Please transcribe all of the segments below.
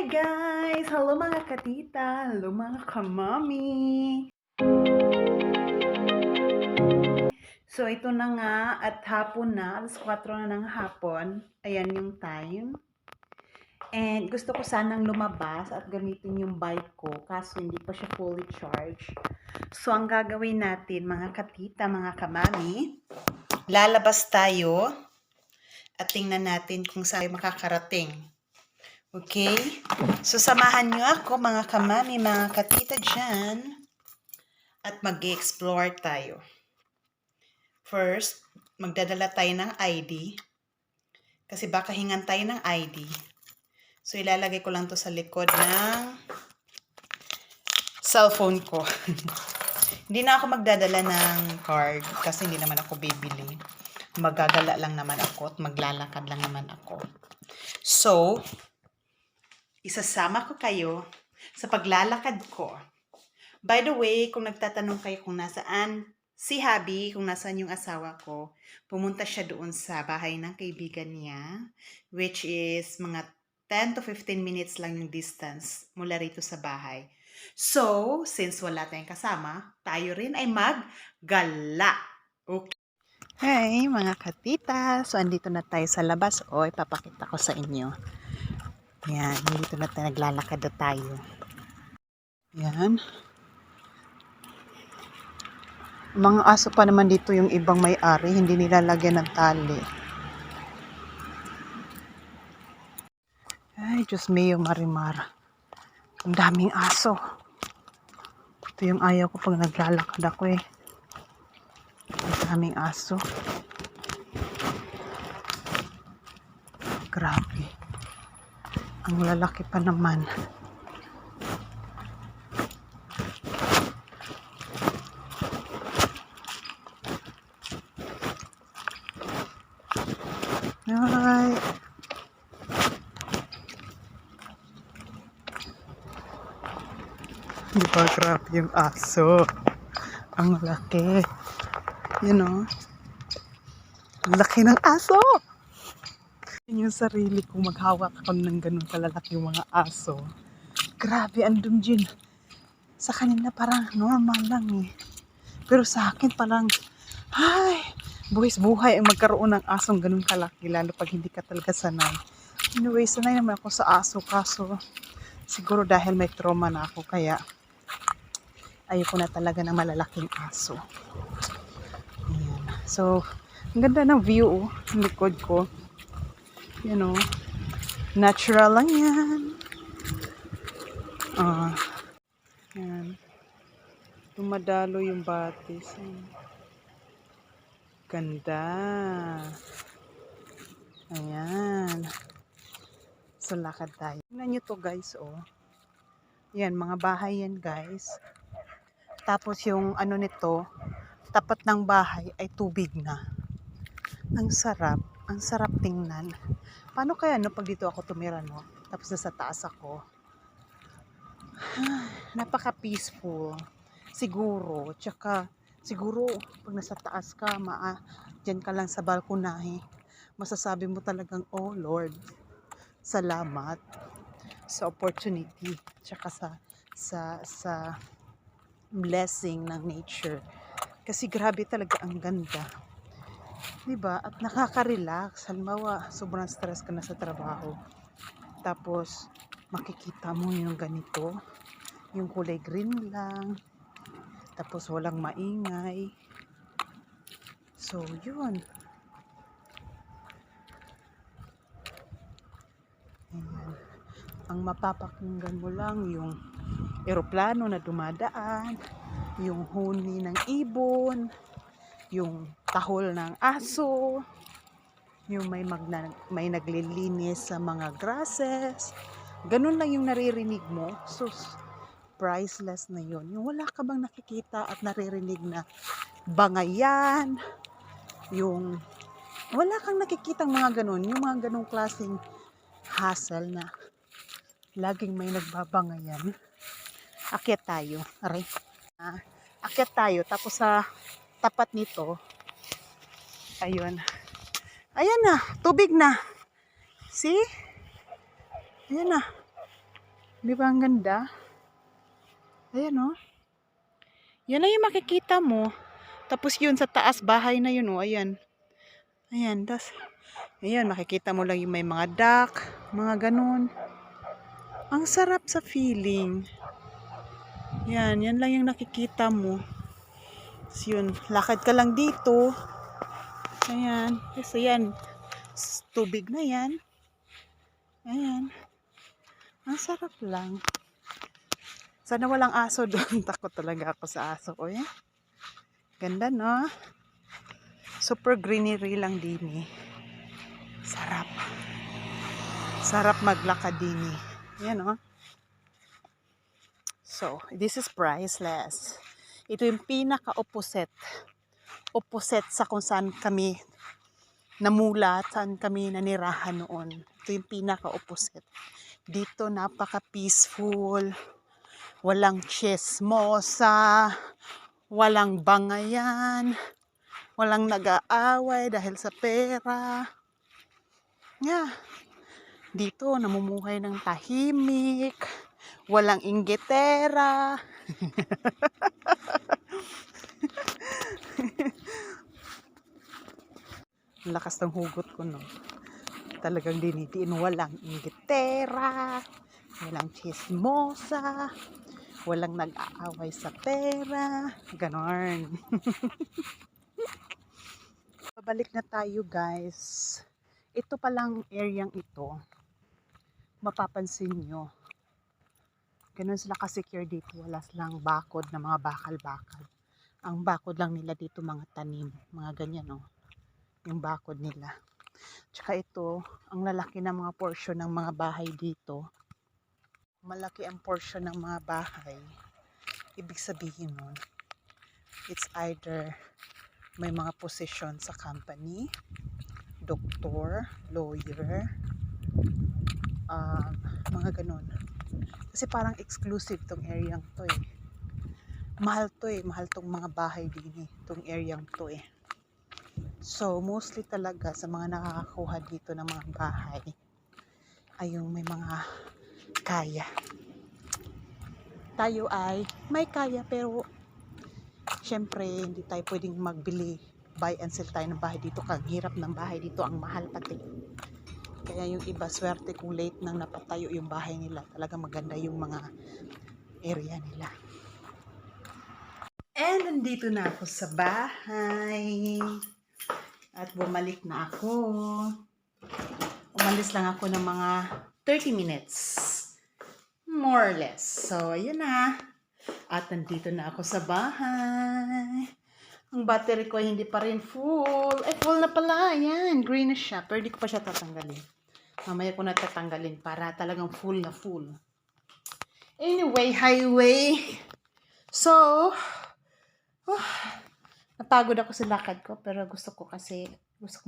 Hi guys! Hello mga katita! Hello mga kamami! So ito na nga at hapon na, alas 4 na ng hapon. Ayan yung time. And gusto ko sanang lumabas at gamitin yung bike ko kaso hindi pa siya fully charged. So ang gagawin natin mga katita, mga kamami, lalabas tayo at tingnan natin kung saan makakarating. Okay? So, samahan nyo ako mga kamami, mga katita dyan. At mag-explore tayo. First, magdadala tayo ng ID. Kasi baka hingan tayo ng ID. So, ilalagay ko lang to sa likod ng cellphone ko. Hindi na ako magdadala ng card kasi hindi naman ako bibili. Magagala lang naman ako at maglalakad lang naman ako. So, isasama ko kayo sa paglalakad ko. By the way, kung nagtatanong kayo kung nasaan si Habi, kung nasaan yung asawa ko, pumunta siya doon sa bahay ng kaibigan niya, which is mga 10 to 15 minutes lang yung distance mula rito sa bahay. So, since wala tayong kasama, tayo rin ay maggala. Okay. Hey, mga katita. So, andito na tayo sa labas. O, ipapakita ko sa inyo. Yan, dito na tayo, naglalakad na tayo. Yan. Mga aso pa naman dito yung ibang may-ari, hindi nilalagyan ng tali. Ay, Diyos mio, Marimar. Ang daming aso. Ito yung ayaw ko pag naglalakad ako eh. Ang daming aso. Grabe. Ang lalaki pa naman. Ay. Di ba grabe yung aso? Ang laki. You know? Ang laki ng aso! Yung sarili kong maghawak ako ng ganun kalalaki yung mga aso. Grabe, andun dyan. Sa kanila parang normal lang eh. Pero sa akin parang, ay, buwis buhay ang magkaroon ng asong ganun kalaki, lalo pag hindi ka talaga sanay. Anyway, sanay naman ako sa aso, kaso siguro dahil may trauma na ako, kaya ayoko na talaga ng malalaking aso. Ayan. So, ang ganda ng view, ang likod ko. You know, natural lang yan. Yan. Tumadalo yung batis. Ganda. Ayan. So, lakad tayo. Tingnan nyo to guys, oh. Yan, mga bahay yan guys. Tapos yung ano nito, tapat ng bahay ay tubig na. Ang sarap tingnan. Paano kaya no pag dito ako tumira no? Tapos nasa taas ako. Napaka-peaceful. Siguro, tsaka siguro pag nasa taas ka, dyan ka lang sa balkonahe, masasabi mo talagang, oh Lord, salamat sa opportunity, tsaka sa blessing ng nature. Kasi grabe talaga ang ganda. Diba? At nakaka-relax. Halimbawa, sobrang stress ka na sa trabaho. Tapos, makikita mo yung ganito. Yung kulay green lang. Tapos, walang maingay. So, yun. Ayan. Ang mapapakinggan mo lang yung eroplano na dumadaan, yung huni ng ibon, yung tahol ng aso, yung may naglilinis sa mga grasses. Ganun lang yung naririnig mo. Sus, priceless na yun. Yung wala ka bang nakikita at naririnig na bangayan, yung wala kang nakikitang mga ganun, yung mga ganung klaseng hassle na laging may nagbabangayan. Akyat tayo. Aray. Akyat tayo. Tapos sa tapat nito, ayun. Ayan na. Tubig na. See? Ayan na. Di ba ang ganda? Ayan oh. Yan na yung makikita mo. Tapos yun sa taas, bahay na yun oh. Ayan. Ayan. Tas, ayan, makikita mo lang yung may mga duck, mga ganun. Ang sarap sa feeling. Yan lang yung nakikita mo. So yun, lakad ka lang dito. Ayan. Kasi yan, tubig na yan. Ayan. Ang sarap lang. Sana walang aso doon. Takot talaga ako sa aso. O yan. Ganda no? Super greenery lang din eh. Sarap. Sarap maglakad din eh. Ayan o. So, this is priceless. Ito yung pinaka-opposite. Opposite sa kung saan kami namulat, saan kami nanirahan noon. Ito yung pinaka-opposite. Dito napaka-peaceful. Walang chismosa. Walang bangayan. Walang nag-aaway dahil sa pera. Yeah. Dito namumuhay ng tahimik. Walang inggitera. Ang lakas ng hugot ko, no? Talagang dinidiin. Walang inggitera. Walang chismosa. Walang nag-aaway sa pera. Ganon. Pabalik na tayo, guys. Ito palang areang ito. Mapapansin nyo. Ganun sila ka-secure dito. Wala silang bakod na mga bakal-bakal. Ang bakod lang nila dito mga tanim. Mga ganyan, no? Yung bakod nila. Tsaka ito, ang lalaki ng mga portion ng mga bahay dito. Malaki ang portion ng mga bahay. Ibig sabihin nun, it's either may mga posisyon sa company, doktor, lawyer, mga ganun. Kasi parang exclusive tong area to eh. Mahal to eh. Mahal tong mga bahay din eh. Tong area to eh. So, mostly talaga sa mga nakakakuha dito ng mga bahay ay yung may mga kaya. Tayo ay may kaya pero syempre hindi tayo pwedeng magbili, buy and sell tayo ng bahay dito. Ang hirap ng bahay dito, ang mahal pati. Kaya yung iba swerte kung late nang napatayo yung bahay nila. Talaga maganda yung mga area nila. And nandito na ako sa bahay. At bumalik na ako. Umalis lang ako ng mga 30 minutes. More or less. So, ayun na. At nandito na ako sa bahay. Ang battery ko hindi pa rin full. Ay, full na pala. Ayan, green na siya. Pero di ko pa siya tatanggalin. Mamaya ko na tatanggalin para talagang full na full. Anyway, highway. So, napagod ako sa lakad ko. Pero gusto ko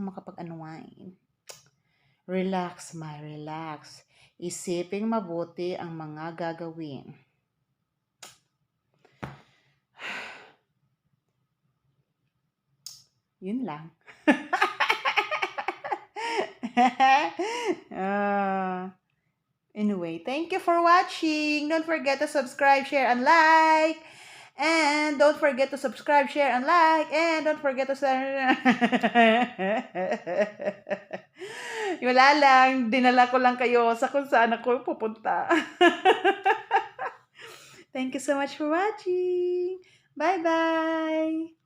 makapag-unwind. Relax, my relax. Isiping mabuti ang mga gagawin. Yun lang. Anyway, thank you for watching. Don't forget to subscribe, share, and like. And don't forget to subscribe, share, and like. And don't forget to wala lang. Dinala ko lang kayo sa kung saan ako pupunta. Thank you so much for watching. Bye-bye.